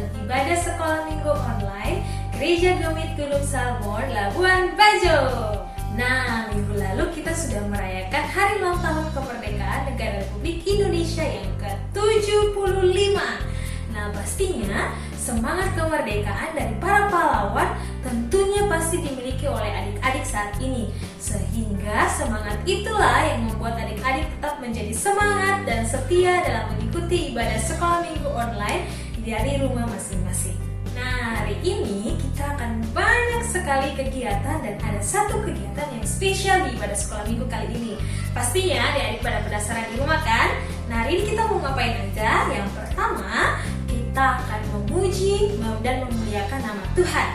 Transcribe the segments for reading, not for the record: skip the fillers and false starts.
dalam ibadah sekolah minggu online Gereja Gemit Gunung Salmon, Labuan Bajo. Nah, minggu lalu kita sudah merayakan Hari Ulang Tahun Kemerdekaan Negara Republik Indonesia yang ke-75. Nah, pastinya semangat kemerdekaan dari para pahlawan tentunya pasti dimiliki oleh adik-adik saat ini. Sehingga semangat itulah yang membuat adik-adik tetap menjadi semangat dan setia dalam mengikuti ibadah sekolah minggu online dari rumah masing-masing. Nah, hari ini kita akan banyak sekali kegiatan dan ada satu kegiatan yang spesial di ibadah sekolah minggu kali ini. Pastinya adik-adik pada penasaran di rumah kan? Nah, hari ini kita mau ngapain aja? Yang pertama, kita akan memuji dan memuliakan nama Tuhan.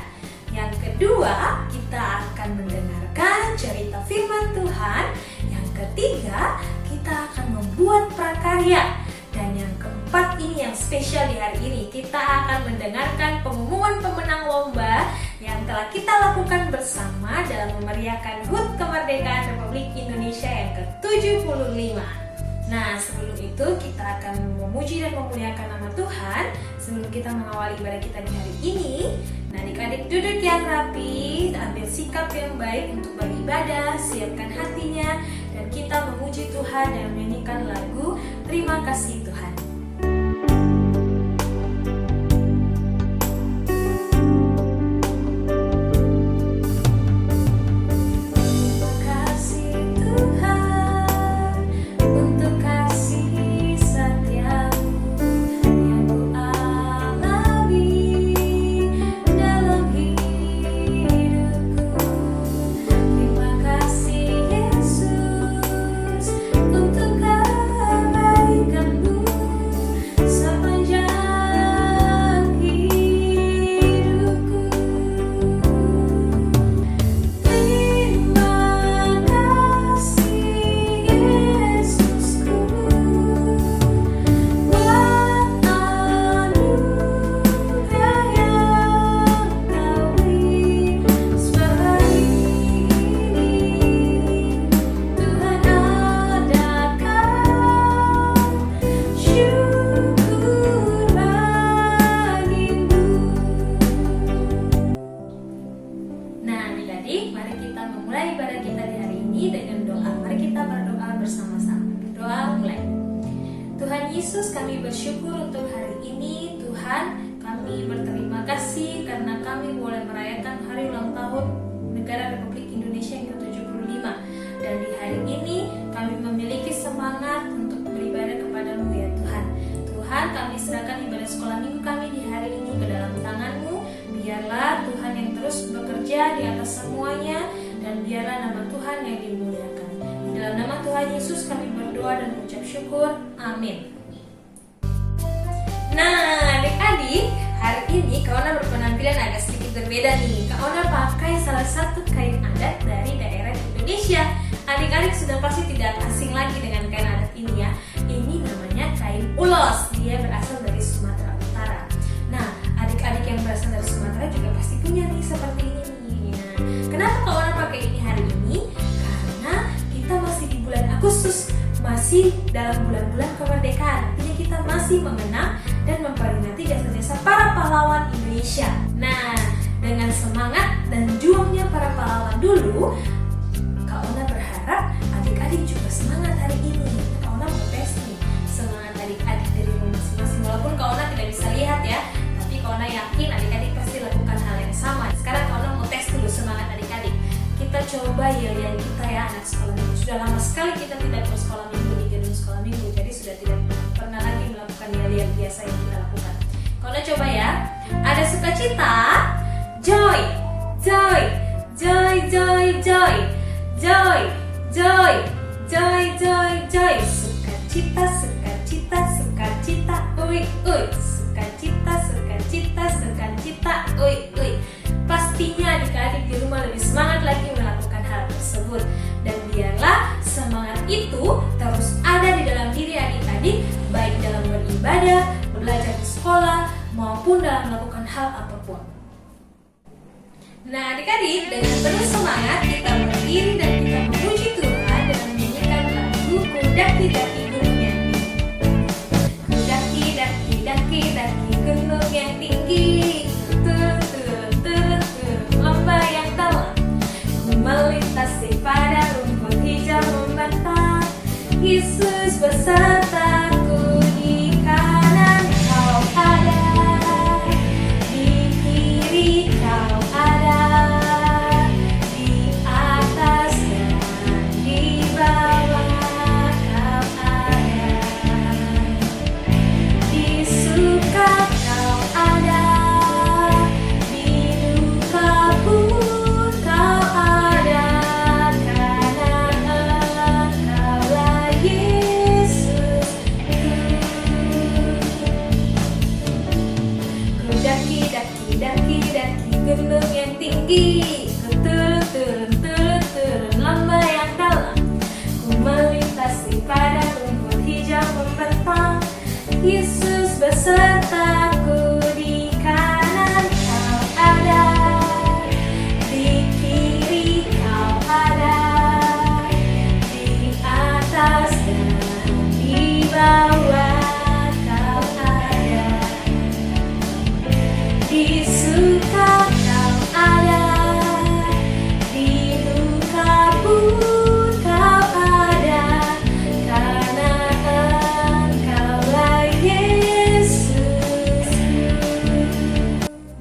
Yang kedua, kita akan mendengarkan cerita firman Tuhan. Yang ketiga, kita akan membuat prakarya. Dan yang keempat ini yang spesial di hari ini, kita akan mendengarkan pengumuman pemenang lomba yang telah kita lakukan bersama dalam memeriahkan HUT Kemerdekaan Republik Indonesia yang ke-75. Nah, sebelum itu kita akan memuji dan memuliakan nama Tuhan. Sebelum kita mengawali ibadah kita di hari ini, nah adik-adik duduk yang rapi, ambil sikap yang baik untuk beribadah, siapkan hatinya, dan kita memuji Tuhan dan menyanyikan lagu Terima Kasih Tuhan. Tuhan Yesus, kami bersyukur untuk hari ini. Tuhan, kami berterima kasih karena kami boleh merayakan Hari Ulang Tahun Negara Republik Indonesia yang ke-75. Dan di hari ini kami memiliki semangat untuk beribadah kepada-Mu ya Tuhan. Tuhan, kami serahkan ibadah sekolah minggu kami di hari ini ke dalam tangan-Mu. Biarlah Tuhan yang terus bekerja di atas semuanya, dan biarlah nama Tuhan yang dimuliakan. Di dalam nama Tuhan Yesus kami berdoa dan mengucap syukur. Amin. Nah, adik-adik, hari ini Kak Ona berpenampilan agak sedikit berbeda nih. Kak Ona pakai salah satu kain adat dari daerah Indonesia. Adik-adik sudah pasti tidak asing lagi dengan kain adat ini ya. Ini namanya kain ulos. Dia berasal dari Sumatera Utara. Nah, adik-adik yang berasal dari Sumatera juga pasti punya nih seperti ini nih. Nah, kenapa Kak Ona pakai ini hari ini? Karena kita masih di bulan Agustus, masih dalam bulan-bulan kemerdekaan. Artinya kita masih mengenang dan memperingati jasa-jasa para pahlawan Indonesia. Nah, dengan semangat dan juangnya para pahlawan dulu, Kak Ona berharap adik-adik juga semangat hari ini. Kak Ona mau tes nih semangat adik-adik dari rumah masing-masing. Walaupun Kak Ona tidak bisa lihat ya, tapi Kak Ona yakin adik-adik pasti lakukan hal yang sama. Sekarang Kak Ona mau tes dulu semangat adik-adik. Kita coba yel-yel kita ya anak sekolah minggu. Sudah lama sekali kita tidak bersekolah minggu di gedung sekolah minggu, jadi sudah tidak pernah lagi melakukan yel-yel biasa yang kita lakukan. Kalau coba ya, ada sukacita, joy, joy, joy, joy, joy, joy, joy, joy, joy, joy, sukacita, sukacita, sukacita, uy, uy, sukacita, sukacita, sukacita, uy, uy. Pastinya adik-adik di rumah lebih semangat lagi melakukan hal tersebut. Dan biarlah semangat itu terus ada di dalam diri adik-adik, baik dalam beribadah, belajar di sekolah, maupun dalam melakukan hal apapun. Nah adik-adik, dengan penuh semangat kita berdiri dan kita memuji Tuhan dengan menyanyikan lagu Kudaki-daki Gunung yang Tinggi. Kudaki-daki gunung yang tinggi, Yesus besertaku, di kanan kau ada, di kiri kau ada, di atas dan di bawah kau ada, di suka kau ada, di duka pun kau ada, karena Engkaulah Yesusku. Ku daki gunung yang tinggi, ku turun lembah yang dalam, ku melintasi padang rumput hijau membentang. Yesus besertaku, di kanan kau ada, di kiri kau ada, di atas dan di bawah kau ada, di suka kau ada, di duka pun kau ada, karena Engkaulah Yesus.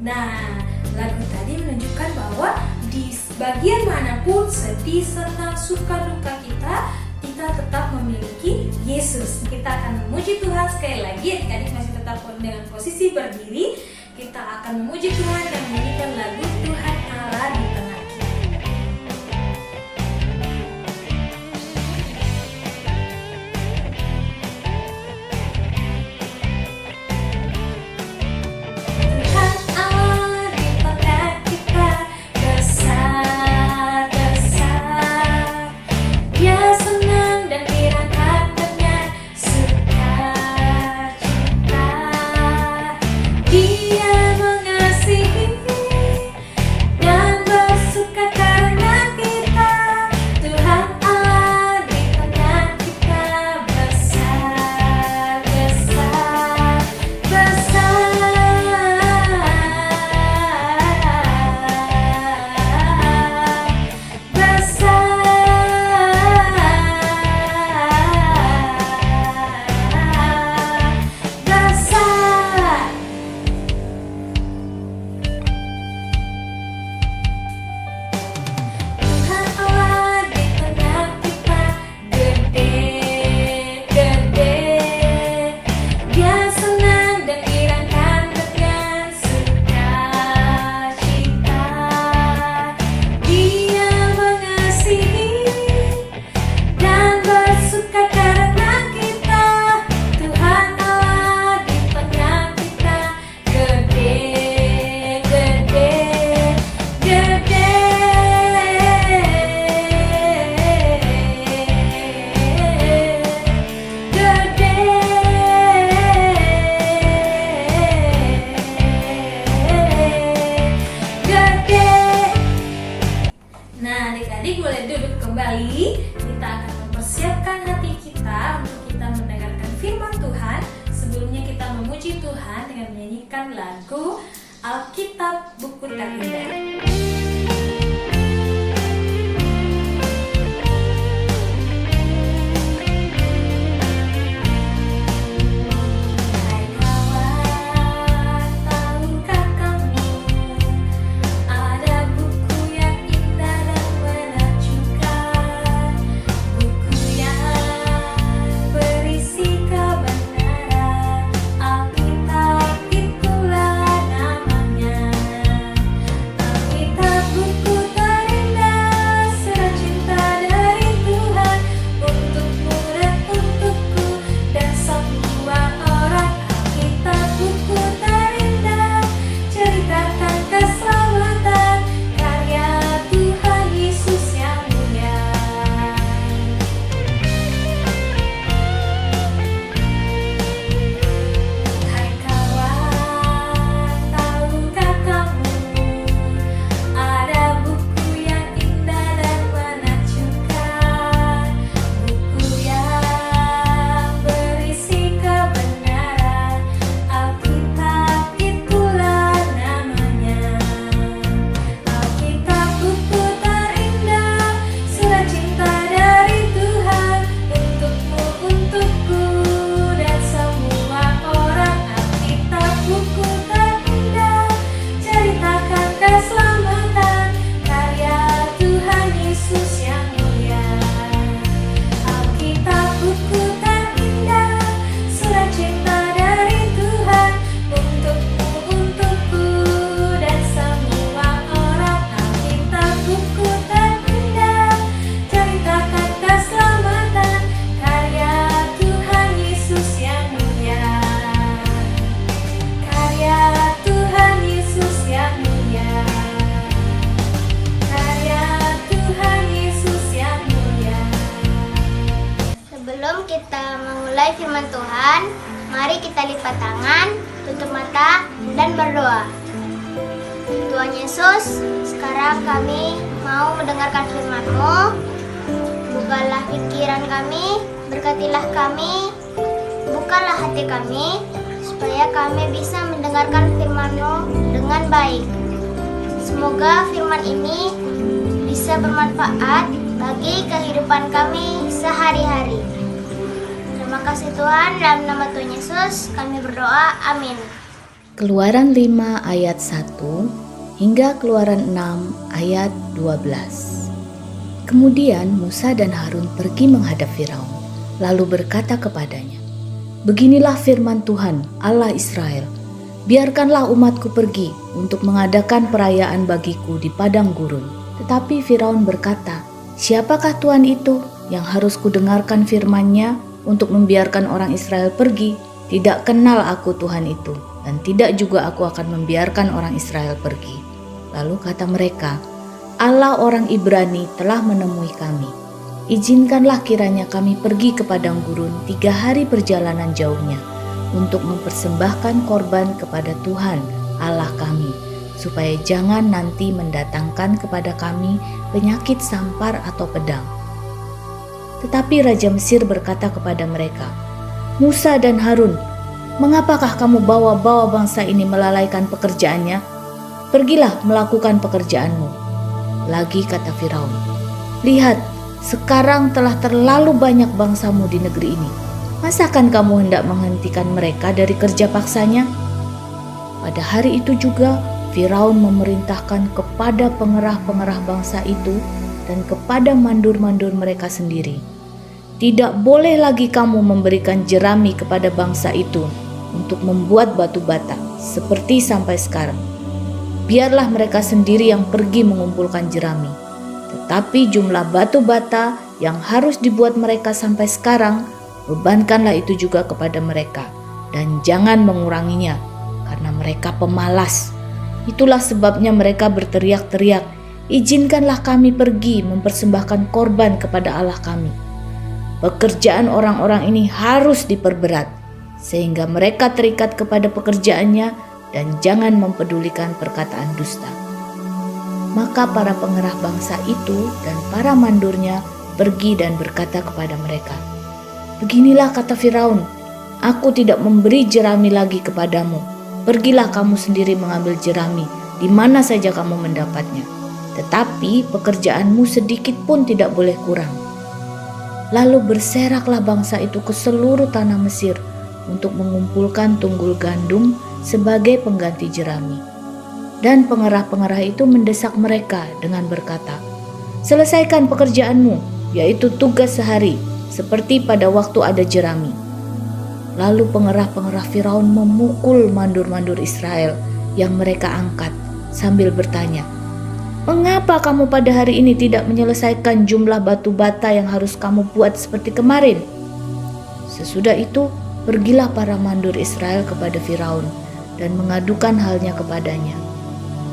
Nah, lagu tadi menunjukkan bahwa di bagian manapun sedih, senang, suka, duka kita tetap memiliki Yesus. Kita akan memuji Tuhan sekali lagi. Adik-adik masih tetap dengan posisi berdiri. Kita akan memuji Tuhan dan menyanyikan lagu Tuhan Allah di tengah kita. Tuhan Allah di tengah kita, besar, Dia senang dan dirangkat dengan sukacita. Dia mengasihi dan bersuka karena kita. Tuhan Allah di tengah kita, besar, Tuhan Allah di tengah kita, gede. Dia senang dan dirangkat dengan sukacita. Dia mengasihi dan bersuka karena kita. Tuhan Allah di tengah kita, Nah, adik-adik boleh duduk kembali. Kita akan mempersiapkan hati kita untuk kita mendengarkan firman Tuhan. Sebelumnya kita memuji Tuhan dengan menyanyikan lagu Alkitab Buku Terindah. Hai kawan, tahukah kamu, ada buku yang indah dan menakjubkan, buku yang berisi kebenaran. Alkitab itulah namanya. keselamatan, karya Tuhan Yesus yang mulia. Alkitab buku terindah, surat cinta dari Tuhan untukmu, untukku, dan semua orang. Alkitab buku terindah, ceritakan keselamatan, karya Tuhan Yesus yang mulia. Karya Tuhan Yesus yang mulia. Karya Tuhan Yesus yang mulia. Sebelum kita memulai firman Tuhan, mari kita lipat tangan, tutup mata, dan berdoa. Tuhan Yesus, sekarang kami mau mendengarkan firman-Mu. Bukalah pikiran kami, berkatilah kami, bukalah hati kami, supaya kami bisa mendengarkan firman-Mu dengan baik. Semoga firman ini bisa bermanfaat bagi kehidupan kami sehari-hari. Terima kasih Tuhan, dalam nama Tuhan Yesus kami berdoa, amin. Keluaran 5 ayat 1 hingga Keluaran 6 ayat 12. Kemudian Musa dan Harun pergi menghadap Firaun, lalu berkata kepadanya, "Beginilah firman Tuhan, Allah Israel, biarkanlah umatku pergi untuk mengadakan perayaan bagiku di padang gurun." Tetapi Firaun berkata, "Siapakah Tuhan itu yang harus kudengarkan firman-Nya untuk membiarkan orang Israel pergi? Tidak kenal aku Tuhan itu, dan tidak juga aku akan membiarkan orang Israel pergi." Lalu kata mereka, "Allah orang Ibrani telah menemui kami. Izinkanlah kiranya kami pergi ke padang gurun 3 hari perjalanan jauhnya untuk mempersembahkan korban kepada Tuhan Allah kami, supaya jangan nanti mendatangkan kepada kami penyakit sampar atau pedang." Tetapi Raja Mesir berkata kepada mereka, "Musa dan Harun, mengapakah kamu bawa-bawa bangsa ini melalaikan pekerjaannya? Pergilah melakukan pekerjaanmu." Lagi kata Firaun, "Lihat, sekarang telah terlalu banyak bangsamu di negeri ini. Masakan kamu hendak menghentikan mereka dari kerja paksanya?" Pada hari itu juga Firaun memerintahkan kepada pengerah-pengerah bangsa itu dan kepada mandur-mandur mereka sendiri, "Tidak boleh lagi kamu memberikan jerami kepada bangsa itu untuk membuat batu bata seperti sampai sekarang. Biarlah mereka sendiri yang pergi mengumpulkan jerami. Tetapi jumlah batu bata yang harus dibuat mereka sampai sekarang, bebankanlah itu juga kepada mereka, dan jangan menguranginya, karena mereka pemalas. Itulah sebabnya mereka berteriak-teriak, 'Izinkanlah kami pergi mempersembahkan korban kepada Allah kami.' Pekerjaan orang-orang ini harus diperberat, sehingga mereka terikat kepada pekerjaannya dan jangan mempedulikan perkataan dusta." Maka para pengerah bangsa itu dan para mandurnya pergi dan berkata kepada mereka, "Beginilah kata Firaun, aku tidak memberi jerami lagi kepadamu. Pergilah kamu sendiri mengambil jerami di mana saja kamu mendapatnya. Tetapi pekerjaanmu sedikit pun tidak boleh kurang." Lalu berseraklah bangsa itu ke seluruh tanah Mesir untuk mengumpulkan tunggul gandum sebagai pengganti jerami. Dan pengerah-pengerah itu mendesak mereka dengan berkata, "Selesaikan pekerjaanmu, yaitu tugas sehari, seperti pada waktu ada jerami." Lalu pengerah-pengerah Firaun memukul mandur-mandur Israel yang mereka angkat sambil bertanya, "Mengapa kamu pada hari ini tidak menyelesaikan jumlah batu bata yang harus kamu buat seperti kemarin?" Sesudah itu pergilah para mandur Israel kepada Firaun dan mengadukan halnya kepadanya.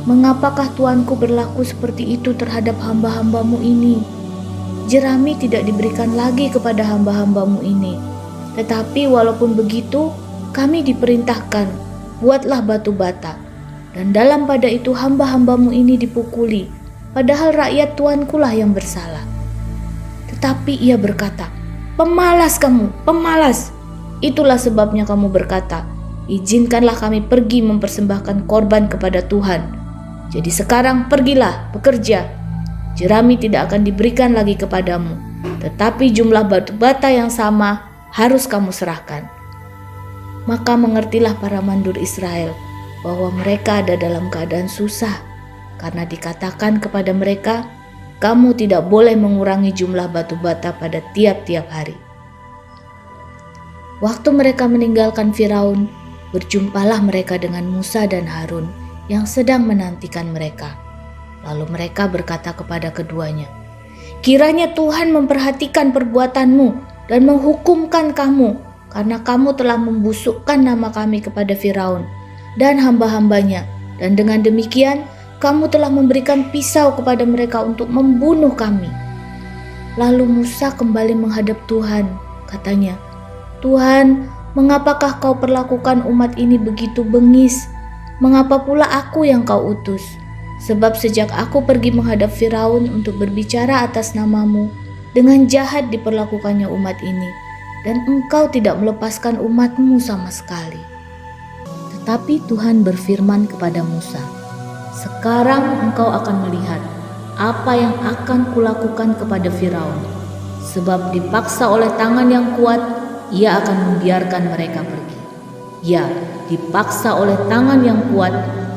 "Mengapakah Tuanku berlaku seperti itu terhadap hamba-hambamu ini? Jerami tidak diberikan lagi kepada hamba-hambamu ini. Tetapi walaupun begitu, kami diperintahkan, buatlah batu bata. Dan dalam pada itu hamba-hambamu ini dipukuli, padahal rakyat Tuanku lah yang bersalah." Tetapi ia berkata, "Pemalas kamu, pemalas. Itulah sebabnya kamu berkata, 'Izinkanlah kami pergi mempersembahkan korban kepada Tuhan.' Jadi sekarang pergilah, bekerja. Jerami tidak akan diberikan lagi kepadamu, tetapi jumlah batu bata yang sama harus kamu serahkan." Maka mengertilah para mandur Israel bahwa mereka ada dalam keadaan susah, karena dikatakan kepada mereka, "Kamu tidak boleh mengurangi jumlah batu bata pada tiap-tiap hari." Waktu mereka meninggalkan Firaun, berjumpalah mereka dengan Musa dan Harun yang sedang menantikan mereka. Lalu mereka berkata kepada keduanya, "Kiranya Tuhan memperhatikan perbuatanmu dan menghukumkan kamu, karena kamu telah membusukkan nama kami kepada Firaun dan hamba-hambanya, dan dengan demikian kamu telah memberikan pisau kepada mereka untuk membunuh kami." Lalu Musa kembali menghadap Tuhan, katanya, "Tuhan, mengapakah kau perlakukan umat ini begitu bengis? Mengapa pula aku yang kau utus? Sebab sejak aku pergi menghadap Firaun untuk berbicara atas namamu, dengan jahat diperlakukannya umat ini, dan engkau tidak melepaskan umatmu sama sekali." Tetapi Tuhan berfirman kepada Musa, "Sekarang engkau akan melihat apa yang akan kulakukan kepada Firaun. Sebab dipaksa oleh tangan yang kuat, ia akan membiarkan mereka pergi. Ya, dipaksa oleh tangan yang kuat,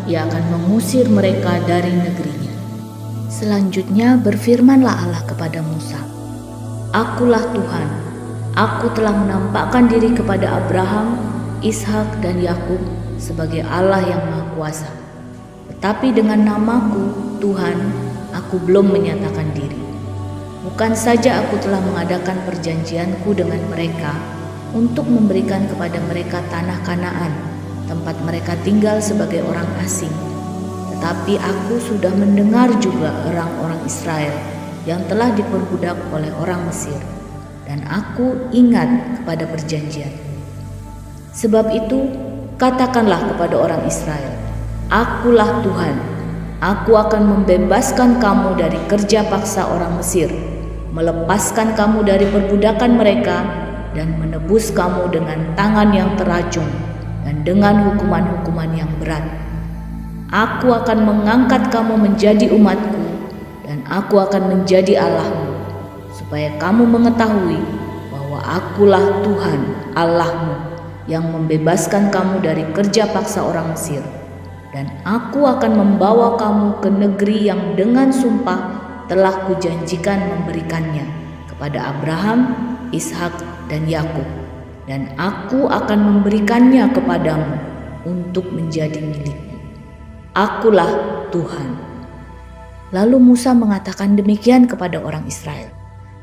ia akan mengusir mereka dari negerinya." Selanjutnya berfirmanlah Allah kepada Musa, "Akulah Tuhan, aku telah menampakkan diri kepada Abraham, Ishak dan Yakub sebagai Allah yang Maha Kuasa. Tetapi dengan namaku, Tuhan, aku belum menyatakan diri. Bukan saja aku telah mengadakan perjanjianku dengan mereka untuk memberikan kepada mereka tanah Kanaan, tempat mereka tinggal sebagai orang asing, tetapi aku sudah mendengar juga orang-orang Israel yang telah diperbudak oleh orang Mesir, dan aku ingat kepada perjanjian. Sebab itu, katakanlah kepada orang Israel, Akulah Tuhan, aku akan membebaskan kamu dari kerja paksa orang Mesir, melepaskan kamu dari perbudakan mereka, dan menebus kamu dengan tangan yang teracung dan dengan hukuman-hukuman yang berat. Aku akan mengangkat kamu menjadi umatku, dan aku akan menjadi Allahmu, supaya kamu mengetahui bahwa akulah Tuhan Allahmu yang membebaskan kamu dari kerja paksa orang Mesir. Dan aku akan membawa kamu ke negeri yang dengan sumpah telah kujanjikan memberikannya kepada Abraham, Ishak, dan Yakub, dan aku akan memberikannya kepadamu untuk menjadi milikmu. Akulah Tuhan." Lalu Musa mengatakan demikian kepada orang Israel.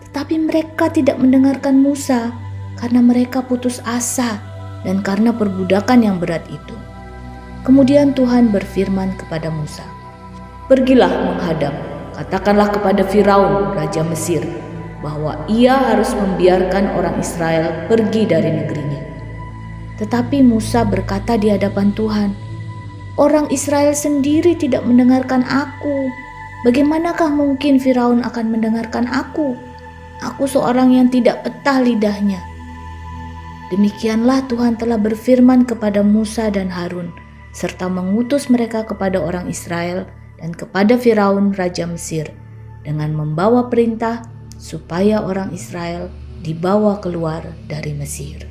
Tetapi mereka tidak mendengarkan Musa karena mereka putus asa dan karena perbudakan yang berat itu. Kemudian Tuhan berfirman kepada Musa, "Pergilah menghadap, katakanlah kepada Firaun, raja Mesir, bahwa ia harus membiarkan orang Israel pergi dari negerinya." Tetapi Musa berkata di hadapan Tuhan, "Orang Israel sendiri tidak mendengarkan aku. Bagaimanakah mungkin Firaun akan mendengarkan aku? Aku seorang yang tidak petah lidahnya." Demikianlah Tuhan telah berfirman kepada Musa dan Harun, serta mengutus mereka kepada orang Israel dan kepada Firaun raja Mesir, dengan membawa perintah supaya orang Israel dibawa keluar dari Mesir.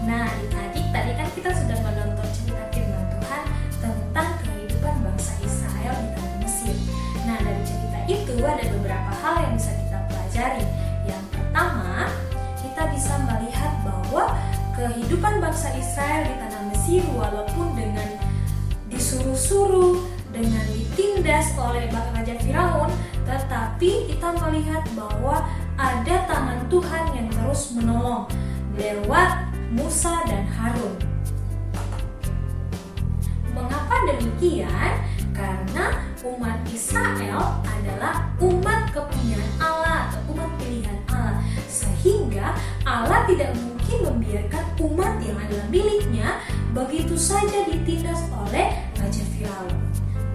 Nah, adik-adik, tadi kan kita sudah menonton cerita firman Tuhan tentang kehidupan bangsa Israel di tanah Mesir. Nah, dari cerita itu ada beberapa hal yang bisa kita pelajari. Yang pertama, kita bisa melihat bahwa kehidupan bangsa Israel di tanah Mesir, walaupun dengan disuruh-suruh, dengan ditindas oleh Raja Firaun, tetapi kita melihat bahwa ada tangan Tuhan yang terus menolong lewat Musa dan Harun. Mengapa demikian? Karena umat Israel adalah umat kepunyaan Allah atau umat pilihan Allah, sehingga Allah tidak mungkin membiarkan umat yang adalah miliknya begitu saja ditindas oleh Raja Firaun.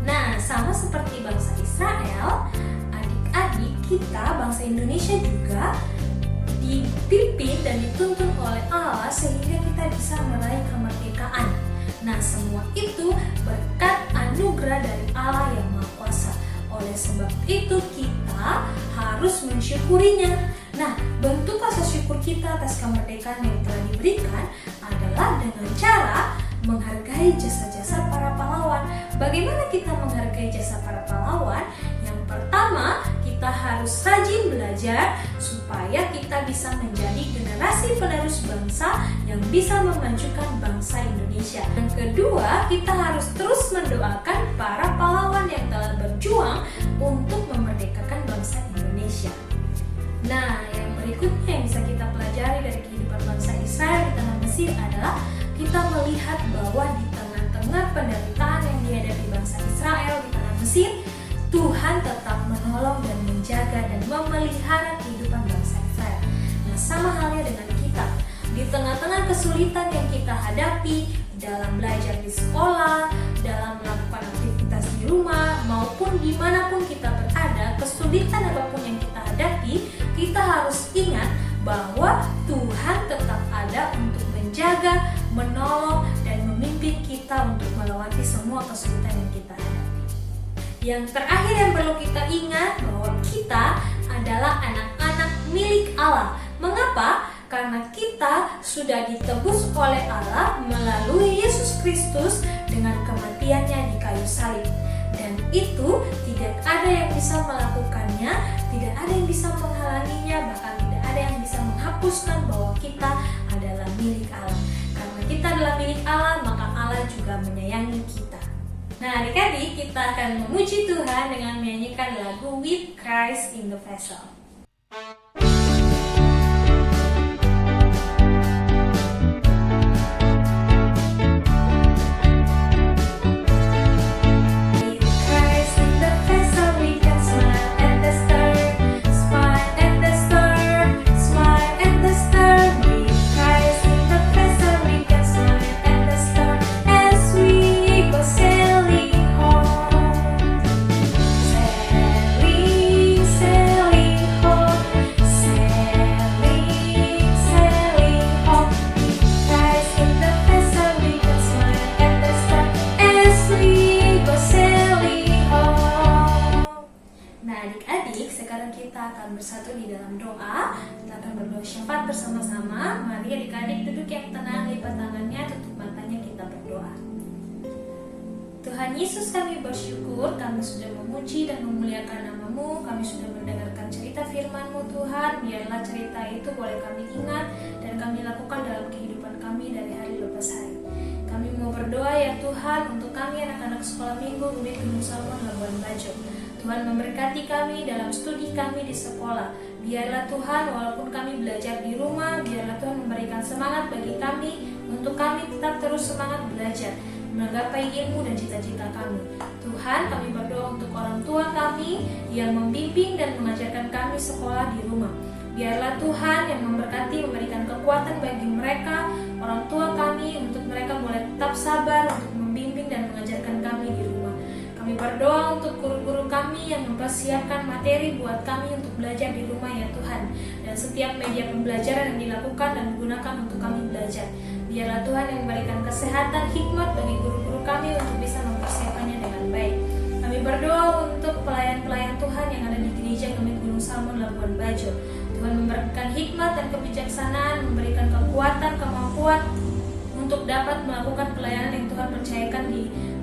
Nah, sama seperti bangsa Israel, adik-adik kita bangsa Indonesia juga dipimpin dan dituntun oleh Allah sehingga kita bisa meraih kemerdekaan. Nah, semua itu berkat anugerah dari Allah yang Maha Kuasa. Oleh sebab itu kita harus mensyukurinya. Nah, bentuk rasa syukur kita atas kemerdekaan yang telah diberikan adalah dengan cara menghargai jasa-jasa para pahlawan, bagaimana kita menghargai jasa para pahlawan? Yang pertama, kita harus rajin belajar supaya kita bisa menjadi generasi penerus bangsa yang bisa memajukan bangsa Indonesia. Yang kedua, kita harus terus mendoakan para pahlawan yang telah berjuang untuk memerdekakan bangsa Indonesia. Nah, yang berikutnya yang bisa kita pelajari dari kehidupan bangsa Israel di tanah Mesir adalah kita melihat bahwa di tengah-tengah penderitaan yang dihadapi bangsa Israel di tanah Mesir, Tuhan tetap menolong dan menjaga dan memelihara kehidupan bangsa Israel. Nah, sama halnya dengan kita. Di tengah-tengah kesulitan yang kita hadapi dalam belajar di sekolah, dalam melakukan aktivitas di rumah, maupun dimanapun kita berada, kesulitan apapun yang kita hadapi, kita harus ingat bahwa Tuhan tetap ada untuk menjaga, menolong, dan memimpin kita untuk melewati semua kesulitan yang kita hadapi. Yang terakhir yang perlu kita ingat bahwa kita adalah anak-anak milik Allah. Mengapa? Karena kita sudah ditebus oleh Allah melalui Yesus Kristus dengan kematiannya di kayu salib. Dan itu tidak ada yang bisa melakukannya, tidak ada yang bisa menghalanginya, bahkan tidak ada yang bisa menghapuskan bahwa kita adalah milik Allah. Karena kita adalah milik Allah, maka Allah juga menyayangi kita. Nah, adik-adik, kita akan memuji Tuhan dengan menyanyikan lagu With Christ in the Vessel. Bersatu di dalam doa, kita akan berdoa syafaat bersama-sama. Mari adik-adik duduk yang tenang, lipat tangannya, tutup matanya, kita berdoa. Tuhan Yesus, kami bersyukur, kami sudah memuji dan memuliakan nama-Mu, kami sudah mendengarkan cerita firman-Mu Tuhan. Biarlah cerita itu boleh kami ingat dan kami lakukan dalam kehidupan kami dari hari lepas hari. Kami mau berdoa ya Tuhan untuk kami anak-anak sekolah minggu Unit Gunung Salmon Labuan Bajo. Tuhan memberkati kami dalam studi kami di sekolah. Biarlah Tuhan, walaupun kami belajar di rumah, biarlah Tuhan memberikan semangat bagi kami untuk kami tetap terus semangat belajar, menggapai ilmu dan cita-cita kami. Tuhan, kami berdoa untuk orang tua kami yang membimbing dan mengajarkan kami sekolah di rumah. Biarlah Tuhan yang memberkati, memberikan kekuatan bagi mereka, orang tua kami, untuk mereka boleh tetap sabar untuk membimbing dan mengajarkan kami di rumah. Kami berdoa untuk guru-guru kami yang mempersiapkan materi buat kami untuk belajar di rumah ya Tuhan. Dan setiap media pembelajaran yang dilakukan dan digunakan untuk kami belajar. Biarlah Tuhan yang memberikan kesehatan, hikmat bagi guru-guru kami untuk bisa mempersiapkannya dengan baik. Kami berdoa untuk pelayan-pelayan Tuhan yang ada di gereja kami Gunung Salmon Labuan Bajo. Tuhan memberikan hikmat dan kebijaksanaan, memberikan kekuatan, kemampuan untuk dapat melakukan pelayanan yang Tuhan percayakan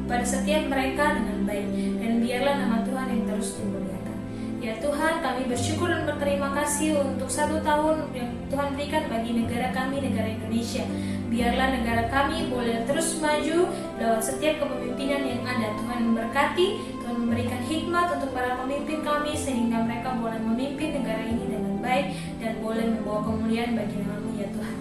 pada setiap mereka dengan baik, dan biarlah nama Tuhan yang terus dimuliakan. Ya Tuhan, kami bersyukur dan berterima kasih untuk 1 tahun yang Tuhan berikan bagi negara kami, negara Indonesia. Biarlah negara kami boleh terus maju lewat setiap kepemimpinan yang ada. Tuhan memberkati, Tuhan memberikan hikmat untuk para pemimpin kami sehingga mereka boleh memimpin negara ini dengan baik dan boleh membawa kemuliaan bagi nama-Mu ya Tuhan.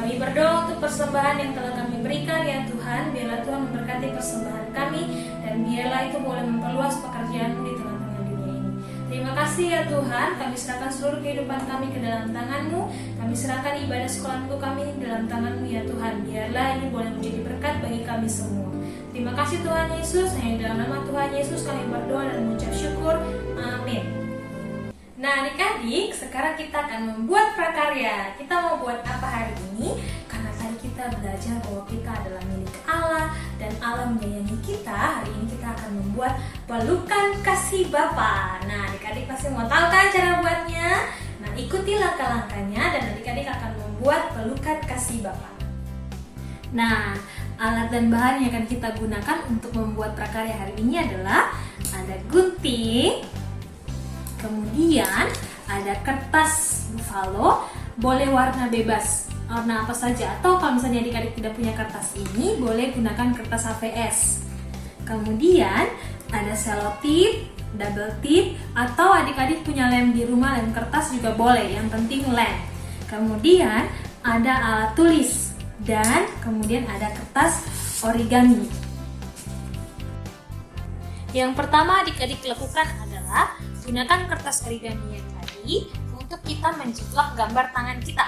Kami berdoa untuk persembahan yang telah kami berikan ya Tuhan. Biarlah Tuhan memberkati persembahan kami dan biarlah itu boleh memperluas pekerjaan-Mu di tengah-tengah dunia ini. Terima kasih ya Tuhan. Kami serahkan seluruh kehidupan kami ke dalam tangan-Mu. Kami serahkan ibadah sekolah minggu kami di dalam tangan-Mu ya Tuhan. Biarlah ini boleh menjadi berkat bagi kami semua. Terima kasih Tuhan Yesus. Hanya dalam nama Tuhan Yesus kami berdoa dan mengucap syukur. Amin. Nah adik-adik, sekarang kita akan membuat prakarya. Kita mau buat apa hari ini? Karena tadi kita belajar bahwa kita adalah milik Allah dan Allah menyayangi kita. Hari ini kita akan membuat pelukan kasih Bapa. Nah adik-adik pasti mau tahu kan cara buatnya? Nah ikuti langkah-langkahnya dan adik-adik akan membuat pelukan kasih Bapa. Nah alat dan bahan yang akan kita gunakan untuk membuat prakarya hari ini adalah ada gunting, kemudian ada kertas buffalo, boleh warna bebas, warna apa saja, atau kalau misalnya adik-adik tidak punya kertas ini, boleh gunakan kertas HVS. Kemudian ada selotip, double tip, atau adik-adik punya lem di rumah, lem kertas juga boleh, yang penting lem. Kemudian ada alat tulis, dan kemudian ada kertas origami. Yang pertama adik-adik lakukan adalah gunakan kertas origami yang tadi untuk kita menjiplak gambar tangan kita.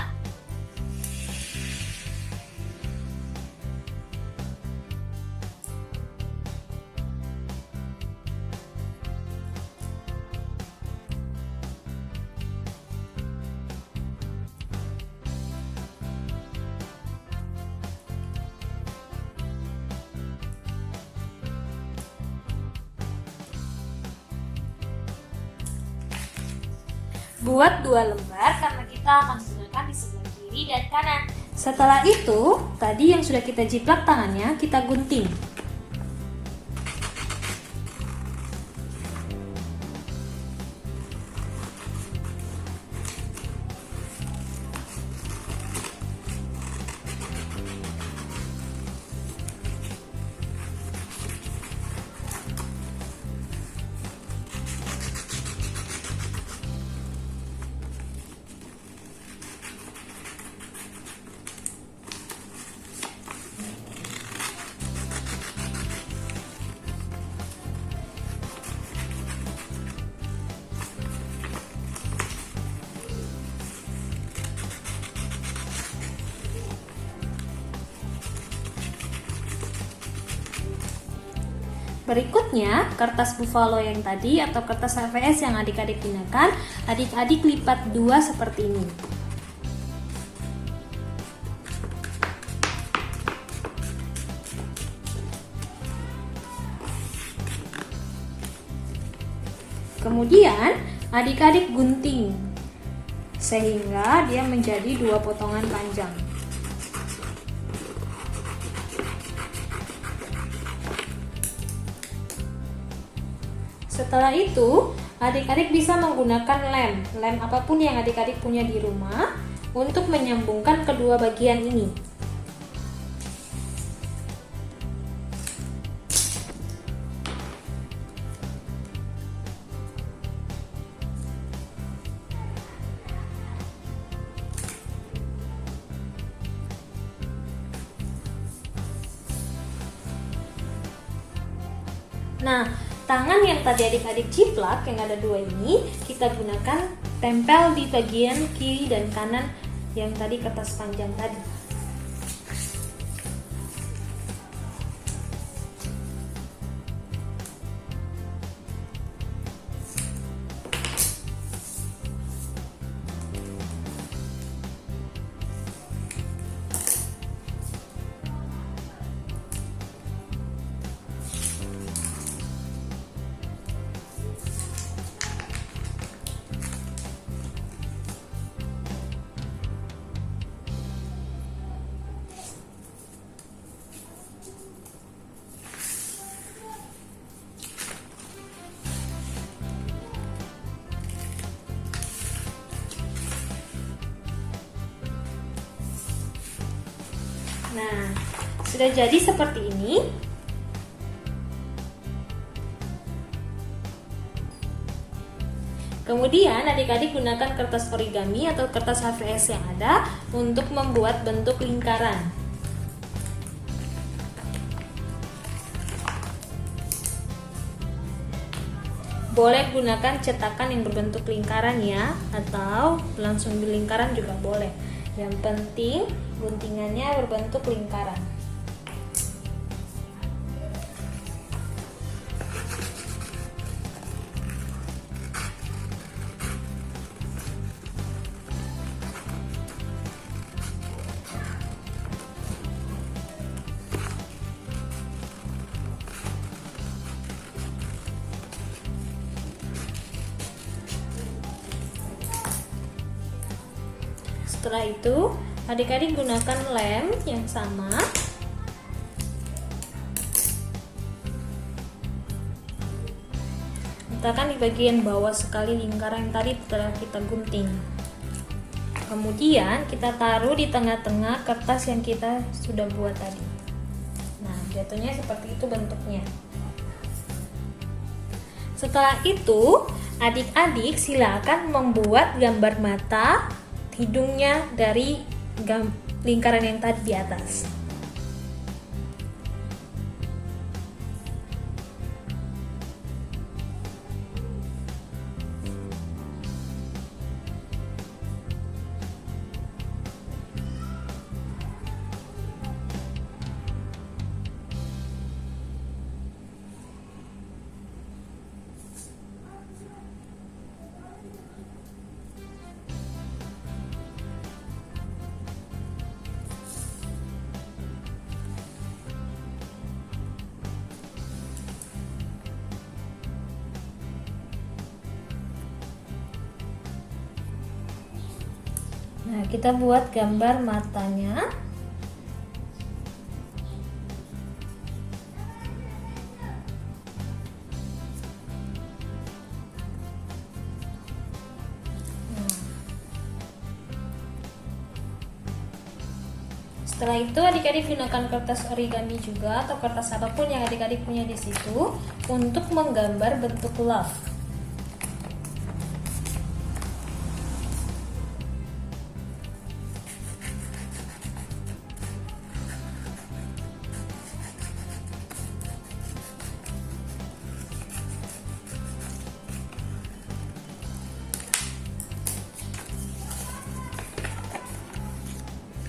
Buat 2 lembar karena kita akan gunakan di sebelah kiri dan kanan. Setelah itu, tadi yang sudah kita jiplak tangannya, kita gunting. Berikutnya, kertas buffalo yang tadi atau kertas HVS yang adik-adik gunakan, adik-adik lipat 2 seperti ini. Kemudian, adik-adik gunting sehingga dia menjadi 2 potongan panjang. Setelah itu, adik-adik bisa menggunakan lem apapun yang adik-adik punya di rumah untuk menyambungkan kedua bagian ini. Nah, tangan yang tadi adik-adik jiplak yang ada 2 ini kita gunakan tempel di bagian kiri dan kanan yang tadi kertas panjang tadi. Nah, sudah jadi seperti ini. Kemudian adik-adik gunakan kertas origami atau kertas HVS yang ada untuk membuat bentuk lingkaran. Boleh gunakan cetakan yang berbentuk lingkaran ya, atau langsung di lingkaran juga boleh. Yang penting guntingannya berbentuk lingkaran. Setelah itu, adik-adik gunakan lem yang sama letakkan di bagian bawah sekali lingkaran yang tadi telah kita gunting. Kemudian kita taruh di tengah-tengah kertas yang kita sudah buat tadi. Nah, jatuhnya seperti itu bentuknya. Setelah itu, adik-adik silakan membuat gambar mata, hidungnya dari lingkaran yang tadi di atas. Nah, kita buat gambar matanya. Setelah itu adik-adik gunakan kertas origami juga atau kertas apapun yang adik-adik punya di situ untuk menggambar bentuk love.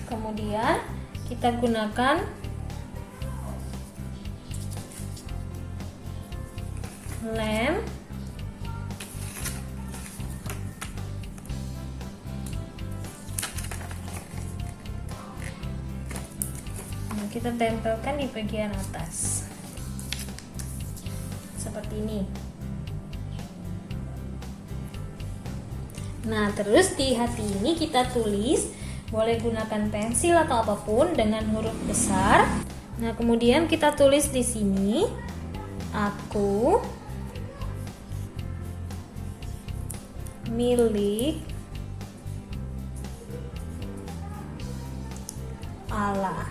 Kemudian kita gunakan lem kita tempelkan di bagian atas seperti ini. Nah, terus di hati ini kita tulis, boleh gunakan pensil atau apapun dengan huruf besar. Nah, kemudian kita tulis di sini, aku milik Allah.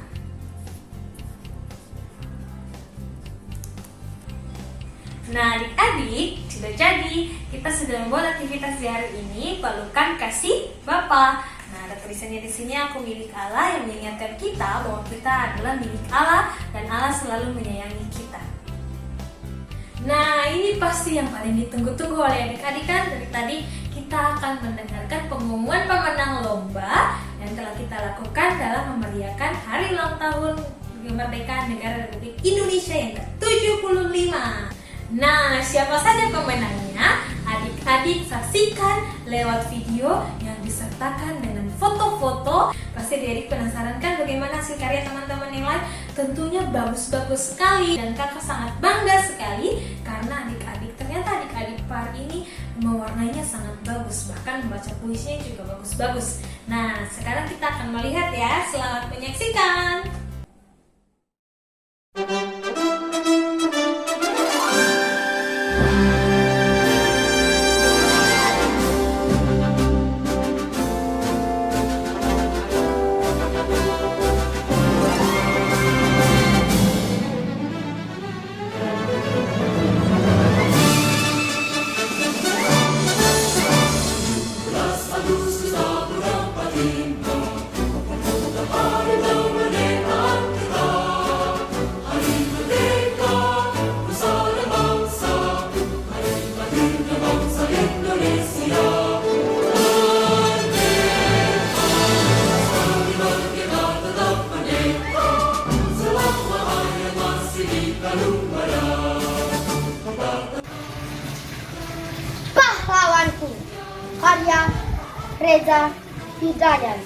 Nah, adik-adik, sudah jadi. Kita sudah membuat aktivitas di hari ini, pelukan kasih Bapa. Nah, ada tulisannya di sini, aku milik Allah, yang mengingatkan kita bahwa kita adalah milik Allah dan Allah selalu menyayangi kita. Nah, ini pasti yang paling ditunggu-tunggu oleh adik-adik kan. Dari tadi kita akan mendengarkan pengumuman pemenang lomba yang telah kita lakukan dalam memeriahkan hari ulang tahun kemerdekaan negara Republik Indonesia yang ke-75. Nah, siapa saja pemenangnya? Adik-adik saksikan lewat video yang disertakan dengan foto-foto. Pasti adik penasaran kan bagaimana hasil karya teman-teman yang lain? Tentunya bagus-bagus sekali dan kakak sangat bangga sekali karena ternyata adik-adik PAR ini mewarnainya sangat bagus, bahkan membaca puisinya juga bagus-bagus. Nah, sekarang kita akan melihat ya. Selamat menyaksikan. Pahlawanku, karya Reza Hidayat.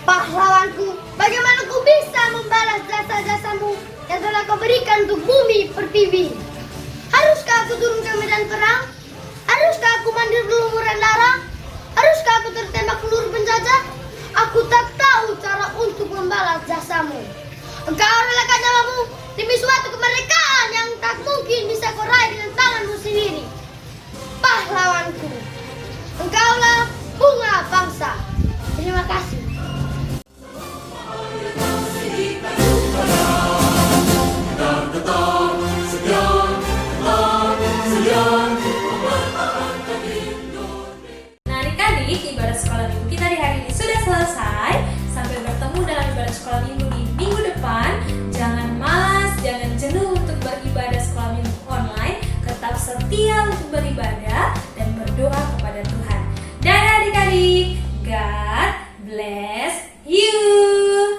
Pahlawanku, bagaimana ku bisa membalas jasa-jasamu yang telah kau berikan untuk bumi pertiwi? Haruskah aku turun ke medan perang? Haruskah aku mandi berlumuran darah? Haruskah aku tertembak peluru penjajah? Aku tak tahu cara untuk membalas jasamu. Engkau relakan nyawamu demi suatu kemerdekaan yang tak mungkin bisa kau raih dengan tangan setia untuk beribadah,